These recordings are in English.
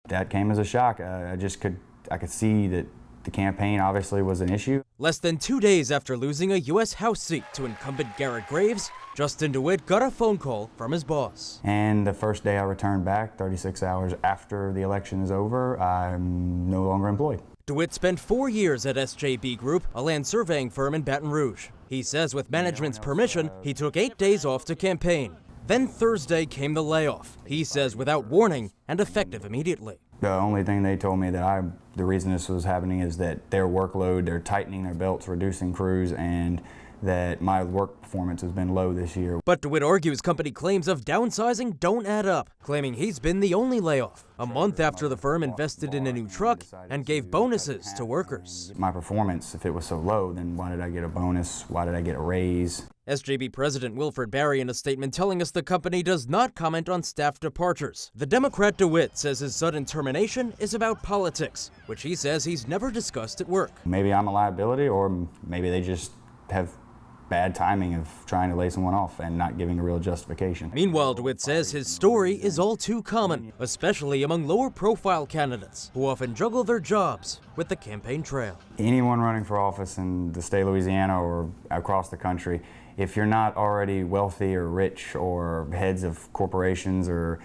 That came as a shock. I could see that the campaign obviously was an issue. Less than 2 days after losing a U.S. House seat to incumbent Garrett Graves, Justin DeWitt got a phone call from his boss. And the first day I returned back, 36 hours after the election is over, I'm no longer employed. DeWitt spent 4 years at SJB Group, a land surveying firm in Baton Rouge. He says with management's permission, he took 8 days off to campaign. Then Thursday came the layoff. He says without warning and effective immediately. The only thing they told me that the reason this was happening is that their workload, they're tightening their belts, reducing crews, and that my work performance has been low this year. But DeWitt argues company claims of downsizing don't add up, claiming he's been the only layoff, a month after the firm invested in a new truck and gave bonuses to workers. My performance, if it was so low, then why did I get a bonus? Why did I get a raise? SJB President Wilfred Barry in a statement telling us the company does not comment on staff departures. The Democrat DeWitt says his sudden termination is about politics, which he says he's never discussed at work. Maybe I'm a liability, or maybe they just have bad timing of trying to lay someone off and not giving a real justification. Meanwhile, DeWitt says his story is all too common, especially among lower-profile candidates who often juggle their jobs with the campaign trail. Anyone running for office in the state of Louisiana or across the country, if you're not already wealthy or rich or heads of corporations or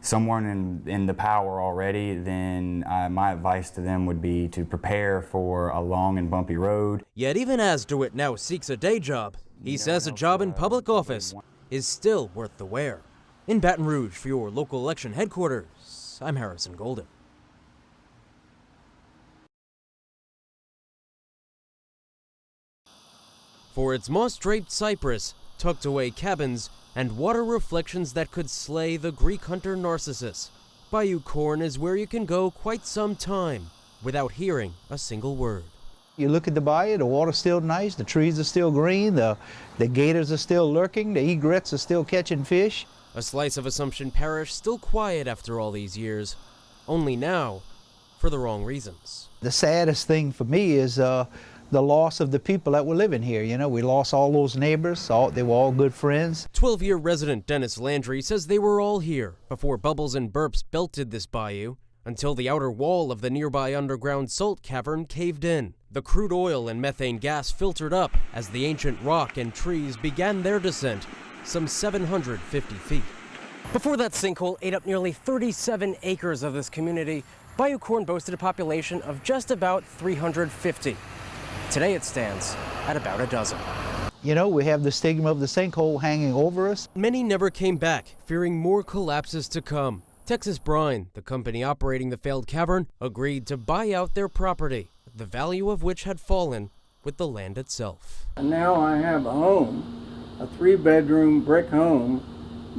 someone in the power already, then my advice to them would be to prepare for a long and bumpy road. Yet even as DeWitt now seeks a day job, he says a job in public office is still worth the wear. In Baton Rouge for your local election headquarters, I'm Harrison Golden. For its moss-draped cypress, tucked away cabins, and water reflections that could slay the Greek hunter Narcissus, Bayou Corn is where you can go quite some time without hearing a single word. You look at the bayou, the water's still nice, the trees are still green, the gators are still lurking, the egrets are still catching fish. A slice of Assumption Parish still quiet after all these years, only now for the wrong reasons. The saddest thing for me is the loss of the people that were living here. You know, we lost all those neighbors, they were all good friends. 12-year resident Dennis Landry says they were all here before bubbles and burps belted this bayou until the outer wall of the nearby underground salt cavern caved in. The crude oil and methane gas filtered up as the ancient rock and trees began their descent some 750 feet. Before that sinkhole ate up nearly 37 acres of this community, Bayou Corn boasted a population of just about 350. Today it stands at about a dozen. You know, we have the stigma of the sinkhole hanging over us. Many never came back, fearing more collapses to come. Texas Brine, the company operating the failed cavern, agreed to buy out their property, the value of which had fallen with the land itself. And now I have a home, a 3-bedroom brick home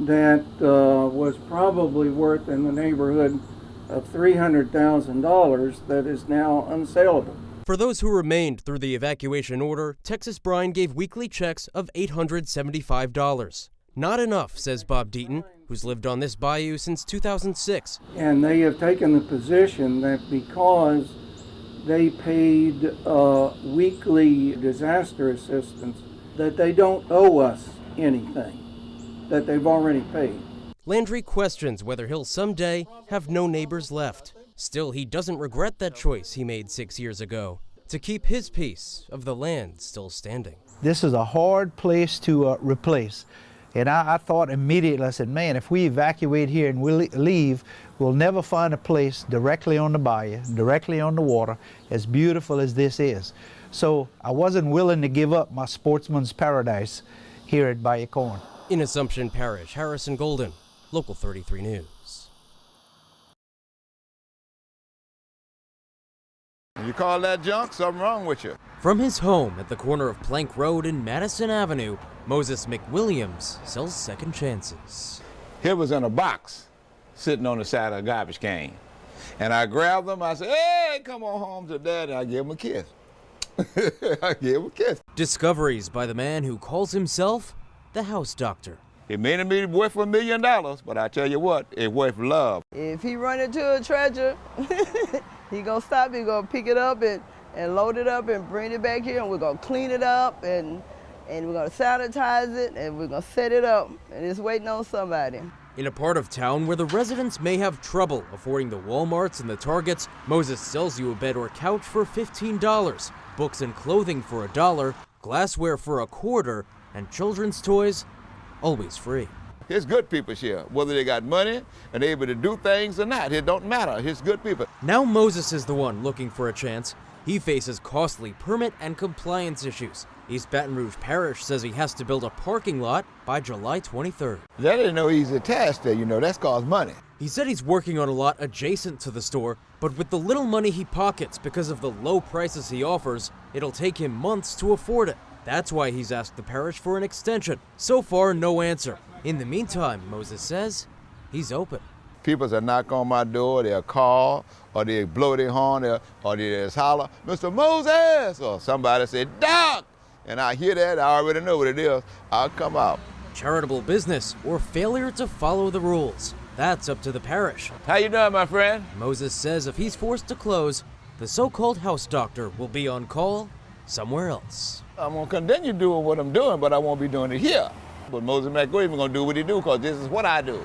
that was probably worth in the neighborhood of $300,000 that is now unsaleable. For those who remained through the evacuation order, Texas Brine gave weekly checks of $875. Not enough, says Bob Deaton, who's lived on this bayou since 2006. And they have taken the position that because they paid weekly disaster assistance, that they don't owe us anything, that they've already paid. Landry questions whether he'll someday have no neighbors left. Still, he doesn't regret that choice he made 6 years ago to keep his piece of the land still standing. This is a hard place to replace. And I thought immediately, I said, man, if we evacuate here and we leave, we'll never find a place directly on the bayou, directly on the water, as beautiful as this is. So I wasn't willing to give up my sportsman's paradise here at Bayou Corn. In Assumption Parish, Harrison Golden, Local 33 News. You call that junk? Something wrong with you. From his home at the corner of Plank Road and Madison Avenue, Moses McWilliams sells second chances. It was in a box sitting on the side of a garbage can. And I grabbed them, I said, hey, come on home to Dad, and I gave him a kiss. I gave him a kiss. Discoveries by the man who calls himself the House Doctor. It may not be worth $1 million, but I tell you what, it's worth love. If he run into a treasure, he gonna stop, he gonna pick it up and load it up and bring it back here, and we're gonna clean it up and we're gonna sanitize it and we're gonna set it up, and it's waiting on somebody. In a part of town where the residents may have trouble affording the Walmarts and the Targets, Moses sells you a bed or couch for $15, books and clothing for $1, glassware for $0.25, and children's toys always free. It's good people here, whether they got money and able to do things or not. It don't matter. It's good people. Now Moses is the one looking for a chance. He faces costly permit and compliance issues. East Baton Rouge Parish says he has to build a parking lot by July 23rd. That ain't no easy task there, that's cost money. He said he's working on a lot adjacent to the store, but with the little money he pockets because of the low prices he offers, it'll take him months to afford it. That's why he's asked the parish for an extension. So far, no answer. In the meantime, Moses says he's open. People that knock on my door, they'll call, or they blow their horn, or they just holler, Mr. Moses, or somebody say, Doc, and I hear that, I already know what it is, I'll come out. Charitable business or failure to follow the rules. That's up to the parish. How you doing, my friend? Moses says if he's forced to close, the so-called house doctor will be on call somewhere else. I'm gonna continue doing what I'm doing, but I won't be doing it here. But Moses McGuire gonna do what he do, because this is what I do.